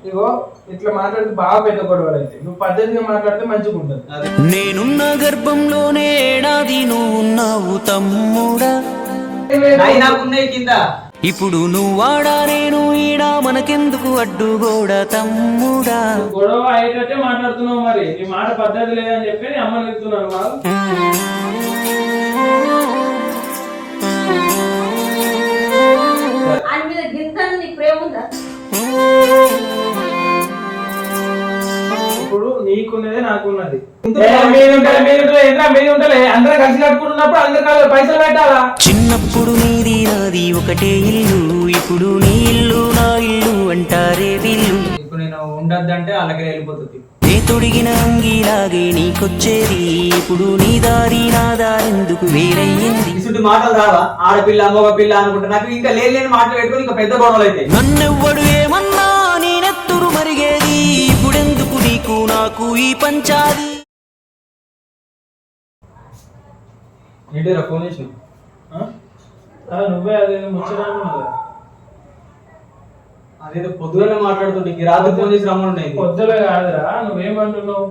ఇగో ఇట్లా మాట్లాడితే బాగా పెద్ద గొడవలు అయితే నువ్వు పద్ధతిగా మాట్లాడితే మంచిగా ఉంటుంది. నేనున్న గర్భంలోనే ఏడాది నువ్వు ఉన్నావు తమ్ముడా, నాకున్నాయి కింద. ఇప్పుడు నువ్వాడా నేను ఈడా మనకెందుకు అడ్డుగోడా తమ్ముడా. గొడవ అయ్యేటట్టే మాట్లాడుతున్నావు, మరి నీ మాట పద్ధతి లేదని చెప్పి నీ అమ్మని చెప్తున్నాను. వాళ్ళు ఇప్పుడు నీకున్నదే నాకున్నది. అందరూ కలిసి కట్టుకుంటున్నప్పుడు అందరు పైసలు పెట్టాలా? చిన్నప్పుడు నీది నాది ఒకటే ఇల్లు, ఇప్పుడు నీ ఇల్లు నా ఇల్లు అంటారే వీళ్ళు. ఇప్పుడు నేను ఉండద్దంటే అలాగే వెళ్ళిపోతుంది. నే తొడిగిన అంగీలాగే నీకొచ్చేది, ఇప్పుడు నీ దారి నా దారెందుకు వేరయ్యింది. ఇసుంటి మాటలు రావా? ఆడపిల్ల మగ పిల్ల అనుకుంటా నాకు ఇంకా లేని మాటలు పెట్టుకుని ఇంకా పెద్ద గొడవలు అయితే. నన్నెవ్వడు ఏమన్నా నేనెత్తురు మరిగేది, ఇప్పుడెందుకు నీకు నాకు ఈ పంచాది. ఏంటిరా ఫోన్ చేసిన? నువ్వే అదే ముచ్చరా? అదేదో పొద్దుగానే మాట్లాడుతుంటే రాత్రి ఫోన్ చేసి రమ్మన్నాయి. పొద్దులే కాదురా, నువ్వేమంటున్నావు?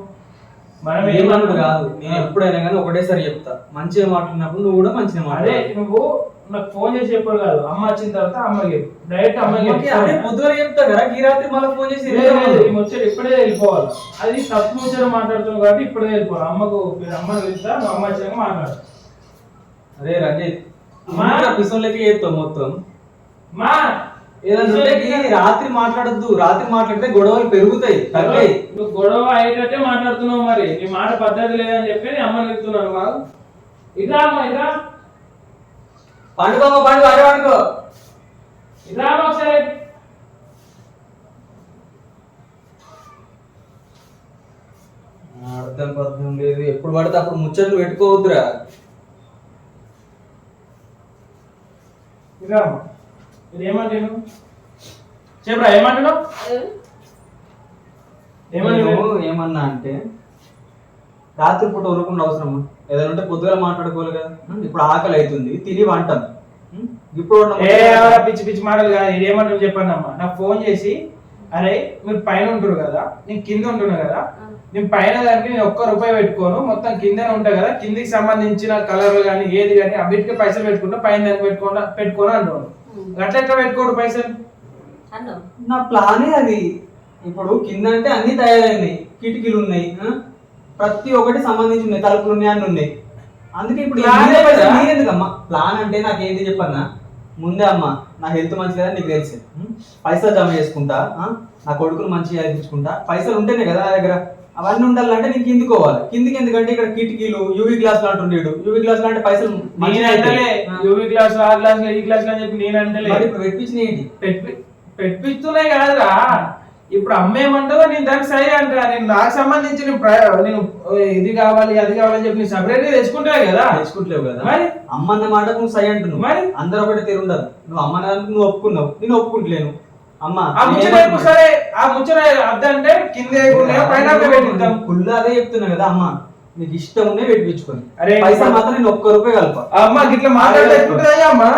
మనం ఏమన్నాడు కాదు, నేను ఎప్పుడైనా కానీ ఒకటేసారి చెప్తా. మంచిగా మాట్లాడినప్పుడు నువ్వు కూడా మంచిగా మాట్లాడే. నువ్వు నాకు ఫోన్ చేసి చెప్పాడు కాదు, అమ్మ వచ్చిన తర్వాత అమ్మకి చెప్పు, డైరెక్ట్ అమ్మకి. అదే పొద్దుగా చెప్తా కదా, ఈ రాత్రి మళ్ళీ ఫోన్ చేసి ముచ్చట ఇప్పుడే వెళ్ళిపోవాలి. అది తప్పు ముచ్చట మాట్లాడుతున్నావు కాబట్టి ఇప్పుడే వెళ్ళిపోవాలి. అమ్మకు అమ్మని పిలుస్తా, నువ్వు అమ్మ వచ్చాక మాట్లాడు. అదే రంజిత్ పిసోన్లకి చెప్తావు మొత్తం. మా ఏదైనా రాత్రి మాట్లాడద్దు, రాత్రి మాట్లాడితే గొడవలు పెరుగుతాయి. నువ్వు గొడవ అయ్యేటట్టే మాట్లాడుతున్నావు, మరి నీ మాట పద్ధతి లేదని చెప్పి నేను అమ్మని చెప్తున్నాను. మాకు ఇదా అమ్మ, ఇదా పండుగ పండుగ అడే పండుగ ఇదా అమ్మ ఒకసారి. అర్థం పర్థం లేదు, ఎప్పుడు పడితే అప్పుడు ముచ్చట్లు పెట్టుకోవద్దురా. ఇదా అమ్మ, ఇది ఏమంటాను చెప్పరా? ఏమంటున్నావు? ఏమన్నా అంటే రాత్రి పూట ఉరకుండా అవసరమా? ఏదైనా ఉంటే పొద్దుగా మాట్లాడుకోవాలి కదా. ఇప్పుడు ఆకలి అవుతుంది, తిని వంటాం. ఇప్పుడు పిచ్చి పిచ్చి మాటలు కాదు. ఇది ఏమంటారు చెప్పండి అమ్మా. నాకు ఫోన్ చేసి, అరే మీరు పైన ఉంటారు కదా, నేను కింద ఉంటున్నా కదా, నేను పైన దానికి నేను ₹1 పెట్టుకోను, మొత్తం కిందనే ఉంటాయి కదా, కిందికి సంబంధించిన కలర్లు కానీ ఏది కానీ అన్నిటికీ పైసలు పెట్టుకుంటా, పైన దానికి పెట్టుకోను అంటున్నాను. అట్లా ఎట్లా పెట్టుకోడు పైసలు? నా ప్లానే అది. ఇప్పుడు కింద అంటే అన్ని తయారైనాయి, కిటికీలు ఉన్నాయి, ప్రతి ఒక్కటి సంబంధించి ఉన్నాయి, తలుపులు ఉన్నాయి, అన్ని ఉన్నాయి. అందుకే ఇప్పుడు మీరెందుకమ్మా ప్లాన్ అంటే నాకేంటి చెప్పన్నా? ముందే అమ్మ నా హెల్త్ మంచిగా నీకు తెలుసు, పైసలు జమ చేసుకుంటా, నా కొడుకును మంచిగా చదివించుకుంటా, పైసలు ఉంటేనే కదా నా దగ్గర. అవన్నీ ఉండాలంటే నేను కిందికోవాలి. కిందికి ఎందుకంటే ఇక్కడ కిటికీలు యూవీ గ్లాస్ అంటుండేడు. యూవీ గ్లాస్ అంటే పైసలు యూవీ గ్లాస్ ఆ గ్లాస్ ఈ గ్లాస్ అని చెప్పి నేనంటే ఇప్పుడు పెట్టించినేంటి? పెట్టిస్తున్నాయి కాదురా. ఇప్పుడు అమ్మ ఏమంటుందో నేను దానికి సరే అంటా. నేను నాకు సంబంధించి నేను ఇది కావాలి అది కావాలని చెప్పి సపరేట్ గా తెచ్చుకుంటావు కదా. తెచ్చుకుంటలేవు కదా మరి. అమ్మ అన్న మాట నువ్వు సై అంటున్నావు, మరి అందరూ ఒకటి తీరు ఉండదు. నువ్వు అమ్మ నువ్వు ఒప్పుకున్నావు, నేను ఒప్పుకుంటలేను. అమ్మ సరే ఆ ముచ్చట అద్దంటే కింద ఫుల్ అదే చెప్తున్నా కదా. అమ్మ నీకు ఇష్టం ఉండే పెట్టించుకొని, అరే పైసా మాత్రం నేను ₹1 కలప. అమ్మ ఇట్లా మాట్లాడుకుంటుందా అమ్మా?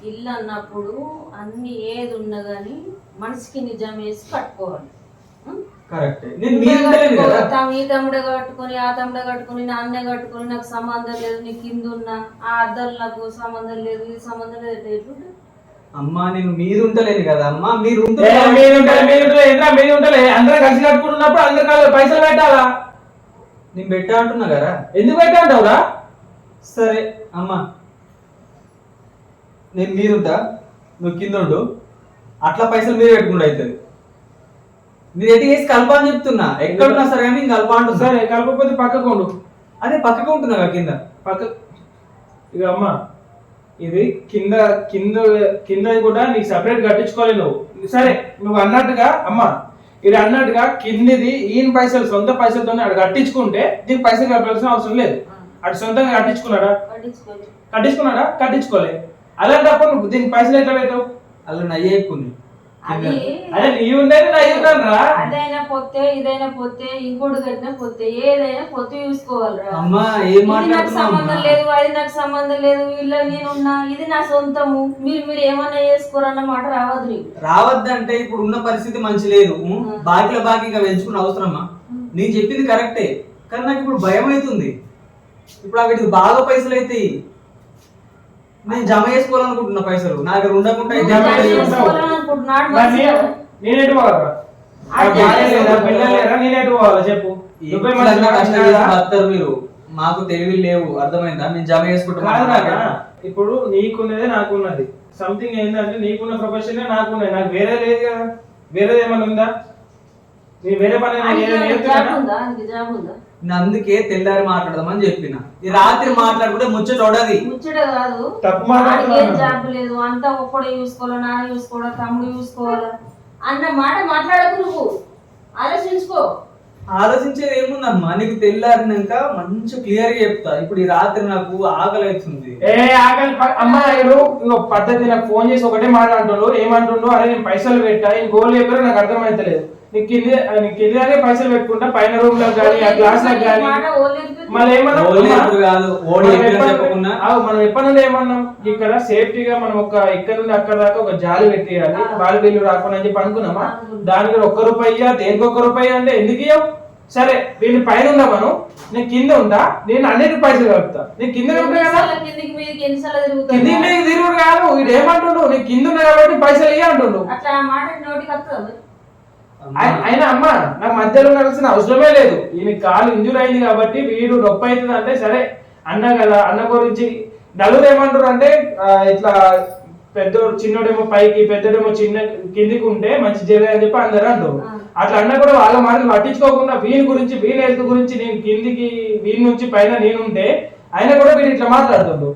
ఇల్లు అన్నప్పుడు అన్ని ఏది ఉన్నా గానీ మనసుకి నిజం వేసి కట్టుకోవాలి. ఈ తమ్ముడే కట్టుకొని ఆ తమ్ముడే కట్టుకొని నాన్నే కట్టుకొని నాకు సంబంధం లేదు, నీ కింద ఉన్నా ఆ అద్దాలు నాకు సంబంధం లేదు, ఈ సంబంధం లేదు. అమ్మా నేను మీరు ఉంటలేను కదా అమ్మా, మీరు అందరూ కలిసి కట్టుకుంటున్నప్పుడు అందరు పైసలు పెట్టాలా? నేను పెట్టా అంటున్నా కదా. ఎందుకు పెట్టా అంటావురా? సరే అమ్మా నేను మీరుంటా, నువ్వు కింద ఉండు, అట్లా పైసలు మీరు పెట్టుకుంటూ అవుతుంది. మీరు ఎటు వేసి కలప అని చెప్తున్నా. ఎక్కడున్నా సరే కానీ కలప అంటున్నా. సరే కలపకపోతే పక్కకు ఉండు. అదే పక్కకు ఉంటున్నా కదా కింద పక్క. ఇక అమ్మా ఇది కింద కింద కింద కూడా నీకు సపరేట్ కట్టించుకోవాలి నువ్వు. సరే నువ్వు అన్నట్టుగా అమ్మా ఇది అన్నట్టుగా కిందిది ఈయన పైసలు సొంత పైసలతో అక్కడ కట్టించుకుంటే దీనికి పైసలు కట్టాల్సిన అవసరం లేదు. అటు సొంతంగా కట్టించుకున్నాడా? కట్టించుకోలే. అలాంటప్పుడు నువ్వు దీనికి పైసలు ఎట్లా పెట్టావు? అలా నయ్యే ఎక్కువ అది అదే నీ ఉండేది నా ఉన్నాను రా. అదైనా పొత్తే ఇదైనా పొత్తే ఇంకోటి కట్టినా పొత్తే ఏదైనా పొత్తు చూసుకోవాలిరా. అమ్మా ఏం ఇది నాకు మాట్లాడుతున్నావు సంబంధం లేదు అది నాకు సంబంధం లేదు వీళ్ళు నేనున్నా ఇది నా సొంతము మీరు ఏమన్నా చేసుకోరన్న మాట రావద్దు నీకు. రావద్దంటే ఇప్పుడు ఉన్న పరిస్థితి మంచి లేదు. బాకీగా పెంచుకున్న అవసరమా? నేను చెప్పింది కరెక్టే, కానీ నాకు ఇప్పుడు భయం అవుతుంది. ఇప్పుడు వీటికి బాగా పైసలు అవుతాయి. నేను జమ చేసుకోవాలనుకుంటున్నా పైసలు నా దగ్గర ఉండకుండా జమ చేసుకోవాలనుకుంటున్నాడు మరి మంచిగా. నేనెటు పోవాలరా? నాకు భార్య లేదా, పిల్లలు లేరా? నేనెటు పోవాలా చెప్పు? నువ్వే ఎట్లన్నా మంచిగా కష్టం మాట్లాడరా? చేసి బతారు మీరు. మాకు తెలివి లేవు, అర్థమైందా? నేను జమ కాదు చేసుకుంటున్నా. నాన్న, ఇప్పుడు నీకున్నదే నాకున్నది. సంథింగ్ ఏంటంటే నీకున్న ప్రొఫెషన్ నాకున్నది, నాకు వేరే లేదు కదా. వేరేది ఏమన్నా ఉందా? నీ వేరే పని జాబ్ ఉందా? ఆయనకి జాబ్ ఉందా? నేను అందుకే తెల్లారి మాట్లాడదామని చెప్పిన. ఈ రాత్రి మాట్లాడుకుంటే ముచ్చట చూడది. ముచ్చట కాదు, తప్పు వాడికి ఏం మాట్లాడుతున్నాను. జాబ్ లేదు, అంతా ఒక్కడే చూసుకోవాలా, నాన్న చూసుకోవాలా, తమ్ముడు చూసుకోవాలా అన్న మాట మాట్లాడకు. నువ్వు ఆలోచించుకో. ఆలోచించేది ఏముందమ్మా, నీకు తెల్లారినాక మంచి క్లియర్ గా చెప్తా. ఇప్పుడు ఈ రాత్రి నాకు ఆకలి అవుతుంది. ఆకలి అమ్మాయిలు ఇంకో పద్ధతి నాకు ఫోన్ చేసి ఒకటే మాట్లాడుతుండ్రు. ఏమంటుండ్రు? అరే నేను పైసలు పెట్టా, ఈ గోల్ చెప్పారో నాకు అర్థమైతలేదు. నీకు కింద పైసలు పెట్టుకుంటా, పైన రూమ్ లకు కానీ ఆ క్లాస్ లకు కానీ. మళ్ళీ ఏమన్నా మనం ఎప్పటి నుండి ఏమన్నాం, ఇక్కడ సేఫ్టీగా మనం ఇక్కడ నుండి అక్కడ దాకా ఒక జాలి పెట్టేయాలి, బాల్ బిల్లు రాకుండా అని చెప్పి అనుకున్నామా? దానికి ₹1 దేనికి ₹1 అంటే ఎందుకు ఇవ్వవు? సరే వీళ్ళు పైన ఉందా, మనం నేను కింద ఉంటా, నేను అన్నిటికి పైసలు కలుపుతా. నేను కింద ఉంటా కదా, కిందికి నీకు తిరుగుడు కాదు. వీడు ఏమంటుండు, నేను కింద ఉన్నా కాబట్టి పైసలు ఇయ్య అంటుండు. అయినా అమ్మ నాకు మధ్యలో నడిచిన అవసరమే లేదు. ఈయన కాలు ఇంజూర్ అయింది కాబట్టి వీడు నొప్పి అవుతుంది అంటే సరే అన్న కదా, అన్న గురించి నలుగురు ఏమంటారు అంటే ఇట్లా పెద్దోడు చిన్నోడేమో పైకి పెద్దోడేమో చిన్న కిందికి ఉంటే మంచి జరిగే అని చెప్పి అందరూ అంటారు. అట్లా అన్న కూడా వాళ్ళ మాటలు పట్టించుకోకుండా వీని గురించి వీని హెల్త్ గురించి నేను కిందికి వీని నుంచి పైన నేనుంటే ఆయన కూడా వీడు ఇట్లా మాట్లాడుతుండు.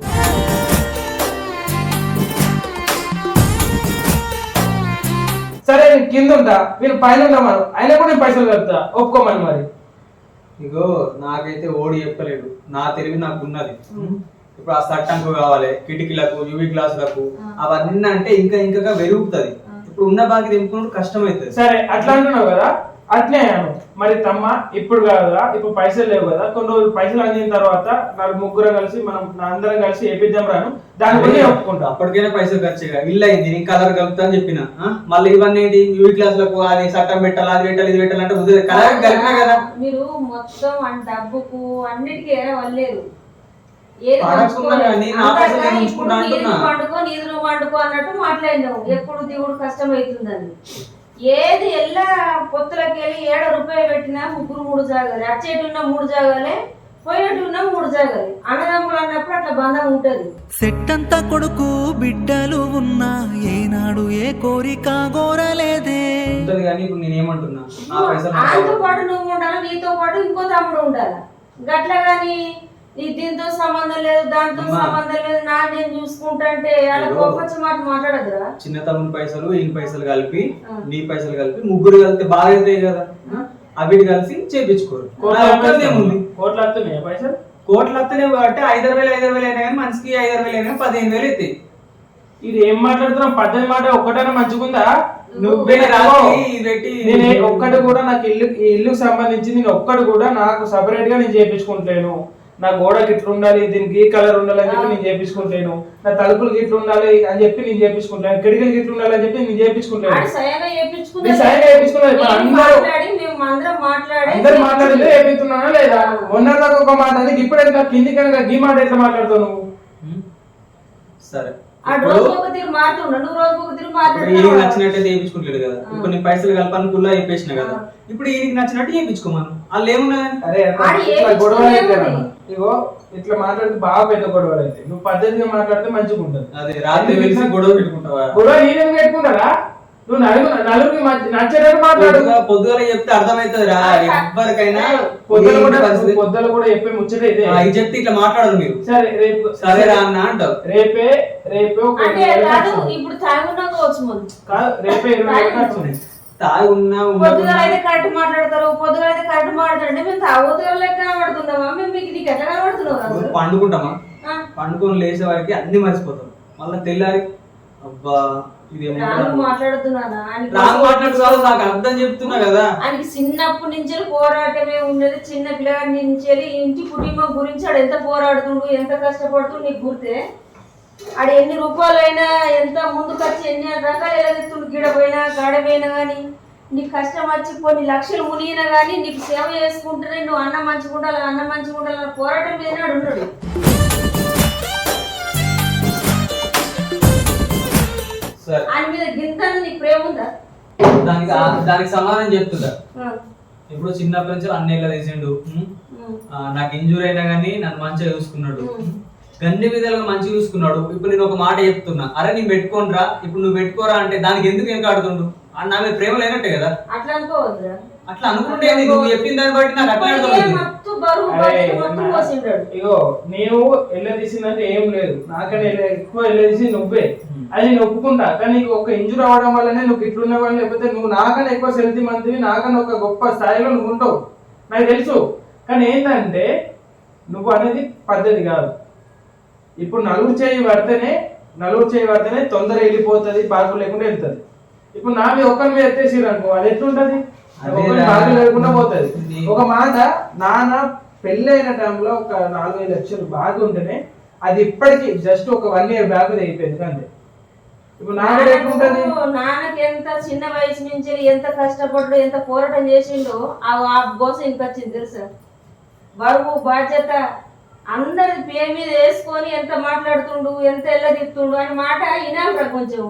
సరే నేను కింద ఉంటా, వీళ్ళు పైన ఉంటా, మనం అయినా కూడా నేను పైసలు కలుపుతా, ఒప్పుకోమని. మరి ఇగో నాకైతే ఓడి చెప్పలేడు, నా తెలివి నాకు ఉన్నది. ఇప్పుడు ఆ సట్టంకు కావాలి, కిటికీలకు యూవీ గ్లాసులకు అవన్నీ అంటే ఇంకా వెరుగుతుంది. ఇప్పుడు ఉన్న బాకి తెంపుకుంటూ కష్టం అవుతుంది. సరే అట్లా అంటున్నావు కదా, అట్లే అను. మరి తమ్మ ఇప్పుడు కాదురా, ఇప్పుడు పైసలు లేవు కదా, కొన్ని రోజులు పైసలు అందిన తర్వాత ముగ్గురం కలిసి మనం అందరం కలిసి వేపిద్దాం రాను, దాని గురించి ఒప్పుకుంటా. అప్పటికైనా పైసలు ఖర్చుగా ఇల్లు అయింది, నేను కలర్ కలుపుతా అని చెప్పిన. మళ్ళీ ఇవన్నీ ఏంటి, యూవీ క్లాసులకు అది చట్టం పెట్టాలి, అది పెట్టాలి, ఇది పెట్టాలంటే ఉదయం కలర్ కలిపినా కదా. మీరు మొత్తం డబ్బుకు అన్నిటికీ వల్లేదు, వండుకో అన్నట్టు మాట్లాడినావు. ఎప్పుడు దిగుడు కష్టం అవుతుందని ఏది ఎల్లా పొత్తులకి వెళ్ళి ₹7 పెట్టినా ముగ్గురు 3 జాగాలి, అచ్చేటి ఉన్న 3 జాగాలే, పోయినట్టు ఉన్న 3 జాగాలి. అన్నదమ్ములు అన్నప్పుడు అట్లా బంధం ఉంటది. సెట్టంత కొడుకు బిడ్డలు ఉన్నా ఏనాడు ఏ కోరిక కోరలేదే. కానీ ఇప్పుడు నేనేమంటున్నా, ఆయనతో పాటు నువ్వు ఉండాలి, నీతో పాటు ఇంకో తమ్ముడు ఉండాలి. గట్లా గాని దీంతో సంబంధం లేదు, దాంతో సంబంధం లేదు, నా నేను చూసుకుంటా అంటే అలా కోపొచ్చి మాట మాట్లాడదురా. చిన్న తమ్ముని పైసలు ఈయన పైసలు కలిపి నీ పైసలు కలిపి ముగ్గురు కలిపి బాగా అవుతాయి కదా, అవి కలిసి చేపించుకోరు. కోట్లు వస్తున్నాయి పైసలు, కోట్లు వస్తున్నాయి కాబట్టి 5,000 అయినా కానీ మనిషికి 5,000 అయినా 15,000 అవుతాయి. ఇది ఏం మాట్లాడుతున్నావు? 18 మాట ఒక్కటైనా మంచిగుందా? నువ్వే ఒక్కటి కూడా నాకు ఇల్లుకి సంబంధించి నేను ఒక్కటి కూడా నాకు సపరేట్ గా నేను చేయించుకుంటాను. నా గోడకి ఇట్లా ఉండాలి, దీనికి ఈ కలర్ ఉండాలి అని చెప్పి నేను చేయించుకుంటాను. నా తలుపులు గిట్లు ఉండాలి అని చెప్పి నేను చేయించుకుంటాను. కిటికీలు గిట్లు ఉండాలి అని చెప్పి నేను చేయించుకుంటాను. అందరు మాట్లాడితే చేపిస్తున్నానా లేదా? మొన్న ఒక మాట అది ఇప్పుడు ఎట్లా కింది కనుక గీ మాట ఎట్లా మాట్లాడుతావు నువ్వు? సరే నచ్చినట్టు చేయించుకుంటాడు కదా. ఇప్పుడు నీ పైసలు కలపని కుల్లా చెప్పేసిన కదా, ఇప్పుడు ఈయనకి నచ్చినట్టు చేయించుకోమను. వాళ్ళు ఏమున్నదని గొడవ ఇగో ఇట్లా మాట్లాడితే బాగా పెద్ద గొడవలు అయితే. నువ్వు పద్ధతిగా మాట్లాడితే మంచిగా ఉంటుంది. అదే రాత్రి వెలిసి గొడవ పెట్టుకుంటావా? గొడవ నేను పెట్టుకుంటారా? నువ్వు నలుగురికి నచ్చేటట్టు మాట్లాడు. పొద్దుగల చెప్తే అర్థమవుతుంది రా ఎవరికైనా. పొద్దులు కూడా చెప్పే ముచ్చట ఇదే. ఇది చెప్తే ఇట్లా మాట్లాడరు మీరు. సరే రేపు సరే రా అన్న అంటావు. రేపే ఇప్పుడు రేపే 20,000 తాగి ఉన్నా పొద్దుగా అయితే కరెక్ట్ మాట్లాడతారు, పొద్దుగా అయితే కరెక్ట్ మాట్లాడండి. మేము తాగుతున్న లెక్క కనబడుతున్నామా? మేము మీకు నీకు ఎట్లా కనబడుతున్నాం? పండుకుంటామా? పండుకొని లేచే వారికి అన్ని మర్చిపోతాం. మళ్ళీ తెల్లారి అబ్బా మాట్లాడుతున్నానా రాంగ్ మాట్లాడు కాదు, నాకు అర్థం చెప్తున్నా కదా. ఆయనకి చిన్నప్పటి నుంచి పోరాటమే ఉండేది. చిన్న పిల్లగాడి నుంచి ఇంటి కుటుంబం గురించి ఆడు ఎంత పోరాడుతుండు, ఎంత కష్టపడుతుండు నీకు గుర్తే. ఆడు ఎన్ని రూపాయలైనా ఎంత ముందుకు వచ్చి ఎన్ని రకాలు ఎలా తెస్తుండు, గిడపోయినా గాడపోయినా కానీ నీకు కష్టం వచ్చి కొన్ని లక్షలు మునిగినా కానీ నీకు సేవ చేసుకుంటేనే నువ్వు అన్నం మంచిగుండాలి, అన్నం మంచిగుండాలి పోరాటం మీద ఉన్నాడు. ఆయన మీద గింత నీకు ప్రేమ ఉందా? దానికి సమాధానం చెప్తుందా. ఇప్పుడు చిన్నప్పటి నుంచి అన్నయ్యలా చేసిండు, నాకు ఇంజూరీ అయినా కానీ నన్ను మంచిగా చూసుకున్నాడు, అన్ని విధాలుగా మంచిగా చూసుకున్నాడు. ఇప్పుడు నేను ఒక మాట చెప్తున్నా, అరే నేను పెట్టుకోనరా, ఇప్పుడు నువ్వు పెట్టుకోరా అంటే దానికి ఎందుకు ఏం కాడుతుండు? నా మీద ప్రేమ లేనట్టే కదా. అట్లా అనుకోవద్దురా. అట్లా అనుకుంటే నువ్వు చెప్పిన దాన్ని బట్టి నాకు అట్లా ఇగో నీవు ఎల్లదీసిందంటే ఏం లేదు, నాకనే ఎక్కువ ఎల్లదీసి నువ్వే, అది నేను ఒప్పుకుంటా. కానీ నీకు ఒక ఇంజూర్ అవ్వడం వల్లనే నువ్వు ఇట్లున్న వాళ్ళు, లేకపోతే నువ్వు నాకన్నా ఎక్కువ సెల్తీ మంత్రివి, నాకన్నా ఒక గొప్ప స్థాయిలో నువ్వు ఉంటావు నాకు తెలుసు. కానీ ఏంటంటే నువ్వు అనేది పద్ధతి కాదు. ఇప్పుడు నలుగురు చేయి పడితేనే తొందర వెళ్ళిపోతుంది, బాగు లేకుండా వెళ్తుంది. ఇప్పుడు నా మీద ఒక్కరి మీద ఎత్తేసిరు అనుకో, అది ఎట్లుంటది, బాగు లేకుండా పోతుంది. ఒక మాట, నాన్న పెళ్ళి అయిన టైంలో ఒక 4-5 లక్షలు బాగా ఉంటేనే అది ఇప్పటికి జస్ట్ ఒక 1 year బ్యాక్ అయిపోయింది అంతే. ఇప్పుడు నాన్నకి ఎంత చిన్న వయసు నుంచి ఎంత కష్టపడ్డు, ఎంత పోరాటం చేసిండో ఆ కోసం ఇంకొచ్చింది తెలుసా. బరువు బాధ్యత అందరి పేరు మీద వేసుకొని ఎంత మాట్లాడుతుండు, ఎంత ఎల్లదిస్తుండు అని మాట వినాలి కొంచెం.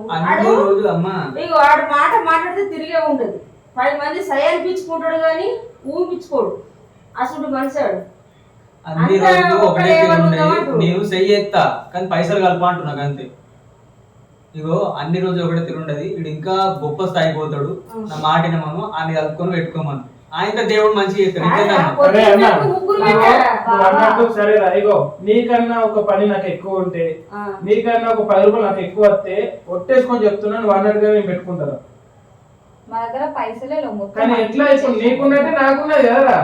ఇగో ఆడు మాట మాట్లాడితే తిరిగే ఉంటది. 10 మంది సై అనిపించుకుంటాడు కానీ ఊపించుకోడు. అసలు మనిషాడు నేను చెయ్యేస్తా కానీ పైసలు కలప అంటున్నా అంతే. ఇగో అన్ని రోజులు ఒకటే తిరుండది, వీడు ఇంకా గొప్ప స్థాయి పోతాడు. నా మాట వినమను, ఆయన కలుపుకొని పెట్టుకోమను, ఆయన దేవుడు మంచిగా చేస్తాడు. సరేరా, ఇగో నీకన్నా ఒక పని నాకు ఎక్కువ ఉంటే, నీకన్నా ఒక 10 రూపాయలు నాకు ఎక్కువ వస్తే ఒట్టేసుకొని చెప్తున్నా, నువ్వు అన్నట్టుగా నేను పెట్టుకుంటారా? మా దగ్గర పైసలే కానీ ఎట్లా ఇప్పుడు నీకున్నట్టే నాకున్నది కదరా.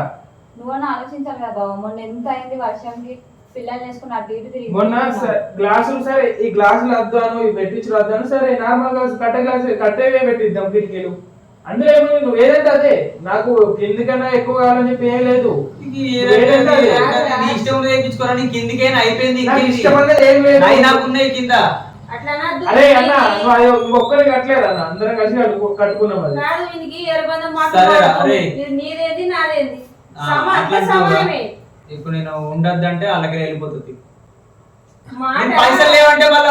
నువ్వన్నా ఆలోచించాలి కదా బాబు. మొన్న ఎంత అయింది వర్షంకి, పిల్లలు వేసుకుని అటు ఇటు తిరిగి. మొన్న గ్లాసులు సరే, ఈ గ్లాసులు వద్దాను, ఈ పెట్టించులు వద్దాను, సరే నార్మల్ గ్లాసు కట్టేవే పెట్టిద్దాం కిటికీలు. అందులో నువ్వు ఏదంటే అదే, నాకు కిందికన్నా ఎక్కువ కావాలని చెప్పి ఏం లేదు. కిందికైనా అయిపోయింది, ఇష్టం అనేది ఏం లేదు. కింద అరే అన్న నువ్వు ఒక్కరికి కట్టలేదు అన్న, అందరం కలిసి కట్టుకున్నాం. ఇప్పుడు నేను ఉండద్దంటే అలాగే వెళ్ళిపోతుంది. పైసలు లేవంటే మళ్ళీ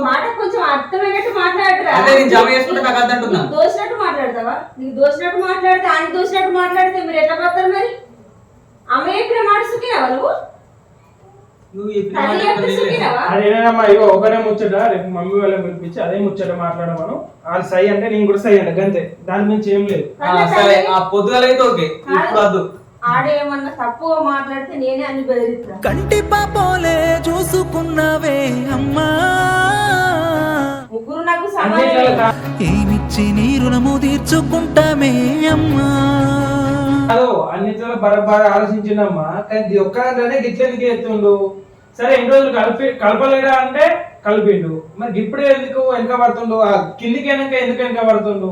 మాట కొంచెం అర్థమైనట్టు మాట్లాడరా. జమ చేసుకుంటే నాకు అర్థంటున్నా. దోసినట్టు మాట్లాడతావా? నీకు దోసినట్టు మాట్లాడితే ఆయన దోసినట్టు మాట్లాడితే మీరు ఎట్లా పడతారు మరి? అమ్మ ఎప్పుడు మాట సుఖినావా అదేనమ్మా. ఇగో ఒకటే ముచ్చట, రేపు మమ్మీ వాళ్ళని పిలిపించి అదే ముచ్చట మాట్లాడమను. వాళ్ళు సై అంటే నేను కూడా సై అంటే అంతే, దాని నుంచి ఏం లేదు. పొద్దుగాలైతే ఓకే, ఇప్పుడు ఆడేమన్నా తప్పుగా మాట్లాడితే నేనే అన్ని బెదిరిస్తా. కంటి పాపోలే చూసుకున్నావే అమ్మా, ముగ్గురు నాకు సమానం. ఏమిచ్చి నీ రుణము తీర్చుకుంటామే అమ్మా. అన్నిట్లో బరబాగా ఆలోచించిందమ్మా, కానీ ఒక్కదాంట్లోనే గిట్లెందుకు ఎత్తుండు. సరే ఎన్ని రోజులు కలపలేడా అంటే కలిపిండు, మరి ఇప్పుడు ఎందుకు వెనక పడుతుండు? కిందికి ఎందుకు వెనక పడుతుండు?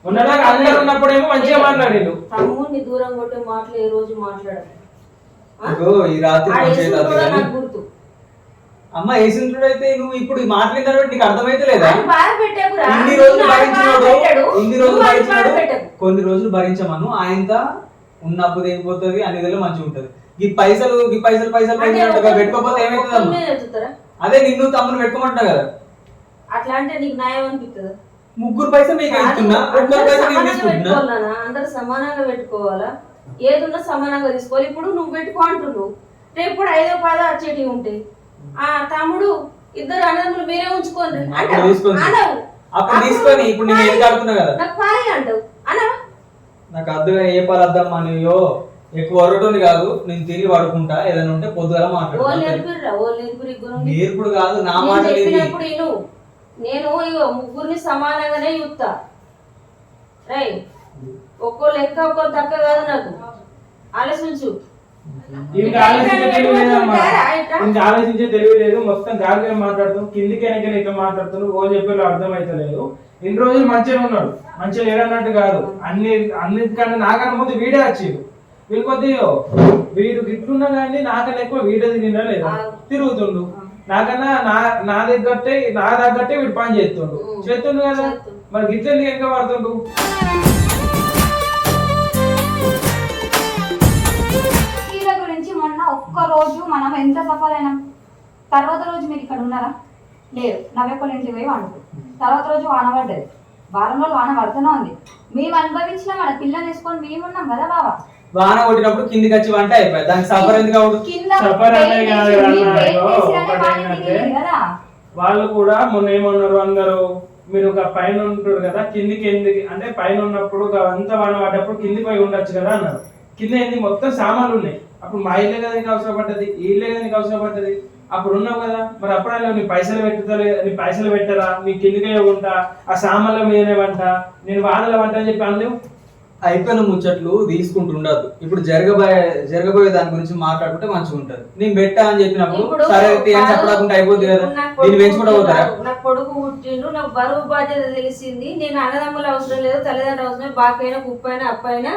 ఉన్నదాకా అందరు ఉన్నప్పుడేమో మంచిగా మాట్లాడిండు. తమ్ముడిని దూరం కొట్టే మాటలు ఏ రోజు మాట్లాడదు. గుర్తు అమ్మ వేసింటుడు అయితే నువ్వు ఇప్పుడు మాట్లాడిన నీకు అర్థమైతే లేదా? ఇన్ని రోజులు కొన్ని రోజులు భరించమను, ఆయనతో ఉన్నప్పుడు ఏమైపోతుంది అనేది మంచిగా ఉంటది. ఈ పైసలు పెట్టుకోకపోతే ఏమైతుంది? అదే నిన్ను తమ్ముడు పెట్టుకోమంటా కదా. అట్లా అంటే నీకు న్యాయం అనిపిస్తుందా? ముగ్గురు పైసలు మీకు అందరు సమానంగా పెట్టుకోవాలా? ఏదున్నా సమానంగా తీసుకోవాలి. ఇప్పుడు నువ్వు పెట్టుకో అంటున్నావు, రేపు కూడా 5-10 వచ్చేటివి ఉంటాయి. ఆ తమ్ముడు ఇద్దరు అన్నదమ్ములు మీరే ఉంచుకోండి తీసుకొని ఇప్పుడు నేను ఏం కాడుతున్నా కదా, నాకు పాలి అంటావు అనవా? నాకు అర్థంగా ఏ పాలు అర్థమ్మా, నువ్వు ఎక్కువ వరటుంది కాదు, నేను తిరిగి పడుకుంటా, ఏదైనా ఉంటే పొద్దుగా మాట్లాడు. నేర్పుడు కాదు నా మాట. నేను ఇగో ముగ్గురిని సమానంగానే చూస్తా. రై ఒక్కో లెక్క ఒక్కో తక్కువ కాదు, నాకు ఆలోచించు. ఇంకా ఆలోచించే తెలివి లేదమ్మా, ఇంకా ఆలోచించే తెలివి లేదు. మొత్తం గాలిగా మాట్లాడుతాం, కిందికి వెనక ఇట్లా మాట్లాడుతున్నాడు. ఓ చెప్పేలో అర్థం అవుతలేదు. ఇన్ని రోజులు మంచిగా ఉన్నాడు, మంచిగా లేడన్నట్టు కాదు. అన్నిటికన్నా నాకన్నా ముందు వీడే వచ్చిండు. వీళ్ళు కొద్దిగా వీడు గిట్లున్నా కానీ నాకన్నా ఎక్కువ వీడే తిరిగినా లేదా తిరుగుతుండు. నాకన్నా నా తగ్గట్టే వీడు పని చేస్తుండు కదా. మరి గిట్ల ఎంత పడుతుండు? మొన్న ఒక్క రోజు మనం ఎంత సఫర్ అయినాం. తర్వాత రోజు మీరు ఇక్కడ ఉన్నారా? లేదు. నవ్వెక్కల ఇంటికి పోయి వండుకు. తర్వాత రోజు వాన పడ్డది. వారం రోజులు వాన పడుతూనే ఉంది. మేము అనుభవించిన మన పిల్లని వేసుకొని మేము ఉన్నాం కదా బాబా. వాన కొట్టినప్పుడు కిందికి వచ్చి వంట అయిపోయి దానికి సఫర్ ఎందుకు వాళ్ళు కూడా మొన్న ఏమన్నారు అందరూ, మీరు ఒక పైన ఉంటారు కదా కిందికి ఎందుకు అంటే పైన ఉన్నప్పుడు అంత వాన పడ్డప్పుడు కింది పోయి ఉండొచ్చు కదా అన్నారు. కింద ఏంది మొత్తం సామాన్లు ఉన్నాయి. అప్పుడు మా ఇల్లే కదా నీకు అవసరపడ్డది, ఈ ఇల్లే కదా నీకు అవసరపడ్డది. అప్పుడు ఉన్నావు కదా, మరి అప్పుడైనా నీ పైసలు పెట్టరా, నీ కిందికే ఉంటా, ఆ సామాన్ల మీదనే వంట, నేను వానల వంట అని చెప్పి అనలేవు. అయిపోయిన ముచ్చట్లు తీసుకుంటుండదు. ఇప్పుడు జరగబోయే దాని గురించి మాట్లాడుకుంటే మంచిగా ఉంటది. నేను పెట్టా అని చెప్పినప్పుడు సరే అని చెప్పకుండా అయిపోద్ది కదా. దీన్ని పెంచుకుంటా పోతారా? నా కొడుకు పుట్టిండు, నాకు బరువు బాధ్యత తెలిసింది. నేను అన్నదమ్ముల అవసరం లేదు, తల్లిదండ్రుల అవసరం, బాకైనా కుప్పైనా అప్పైనా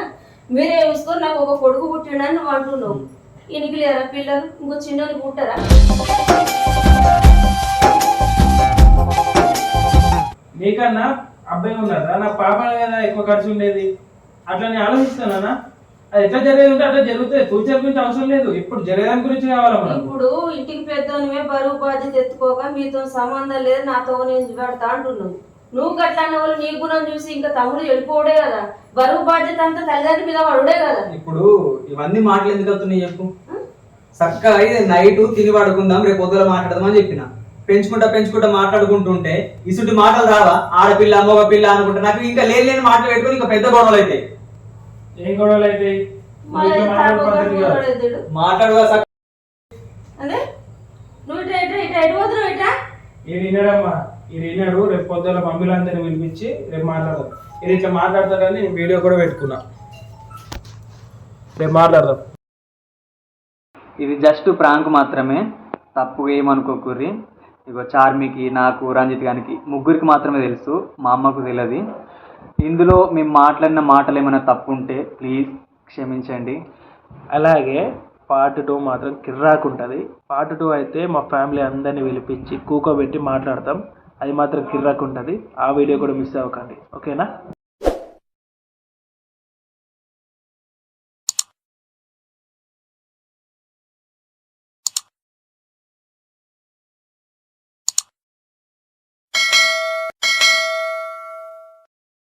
మీరే చూసుకొని నాకు ఒక కొడుకు పుట్టిండని నువ్వు అంటున్నావు. ఈయనకి లేరా పిల్లలు? ఇంకో చిన్నోని పుట్టారా? నీకన్నా అబ్బాయి ఉన్నారా? నా పాప కదా ఎక్కువ ఖర్చు ఉండేది. అట్లా నేను ఆలోచిస్తానా? అది ఎట్లా జరిగేది ఉంటే అట్లా జరుగుతుంది. ఫ్యూచర్ గురించి అవసరం లేదు, ఇప్పుడు జరిగేదాని గురించి కావాలా మనం. ఇప్పుడు ఇంటికి పెద్దోనివే బరువు బాధ్యత ఎత్తుకోక మీతో సంబంధం లేదు, నాతో నేను పెడతా అంటున్నావు. నువ్వు గట్లన్న వాళ్ళు నీ గుణం చూసి ఇంకా తమ్ముడు వెళ్ళిపోవడే కదా. బరువు బాధ్యత అంతా తల్లిదండ్రుల మీద పడుడే కదా. ఇప్పుడు ఇవన్నీ మాటలు ఎందుకు అవుతున్నాయి చెప్పు? చక్కగా నైట్ తిని పడుకుందాం, రేపు పొద్దున మాట్లాడదామని చెప్పిన. పెంచుకుంటా మాట్లాడుకుంటుంటే ఇసుటి మాటలు రావా? ఆడపిల్ల మగ పిల్ల అనుకుంటా నాకు ఇంకా లేని మాటలు పెట్టుకుని ఇంకా పెద్ద గొడవలు అవుతాయి. ఏం గొడవలు అవుతాయి? మాట్లాడుగా అదే నువ్వు ఇటు పోతున్నావు ఇటా? ఇది వినడమ్మా, ఇది వినడు. రేపు పొద్దున మమ్మీలందరినీ పిలిపించి రేపు మాట్లాడదాం. ఇది ఇట్లా మాట్లాడతారని నేను వీడియో కూడా పెట్టుకున్నా. రేపు మాట్లాడదాం. ఇది జస్ట్ ప్రాంక్ మాత్రమే, తప్పుగా ఏమనుకోకుర్రి. ఇగో చార్మికి, నాకు, రంజిత్ గారికి ముగ్గురికి మాత్రమే తెలుసు, మా అమ్మకు తెలియదు. ఇందులో మేము మాట్లాడిన మాటలు ఏమైనా తప్పు ఉంటే ప్లీజ్ క్షమించండి. అలాగే పార్ట్ 2 మాత్రం కిర్రాకుంటుంది. పార్ట్ 2 అయితే మా ఫ్యామిలీ అందరినీ పిలిపించి కూకోబెట్టి మాట్లాడతాం. అది మాత్రం కిర్రాకుంటుంది. ఆ వీడియో కూడా మిస్ అవ్వకండి, ఓకేనా?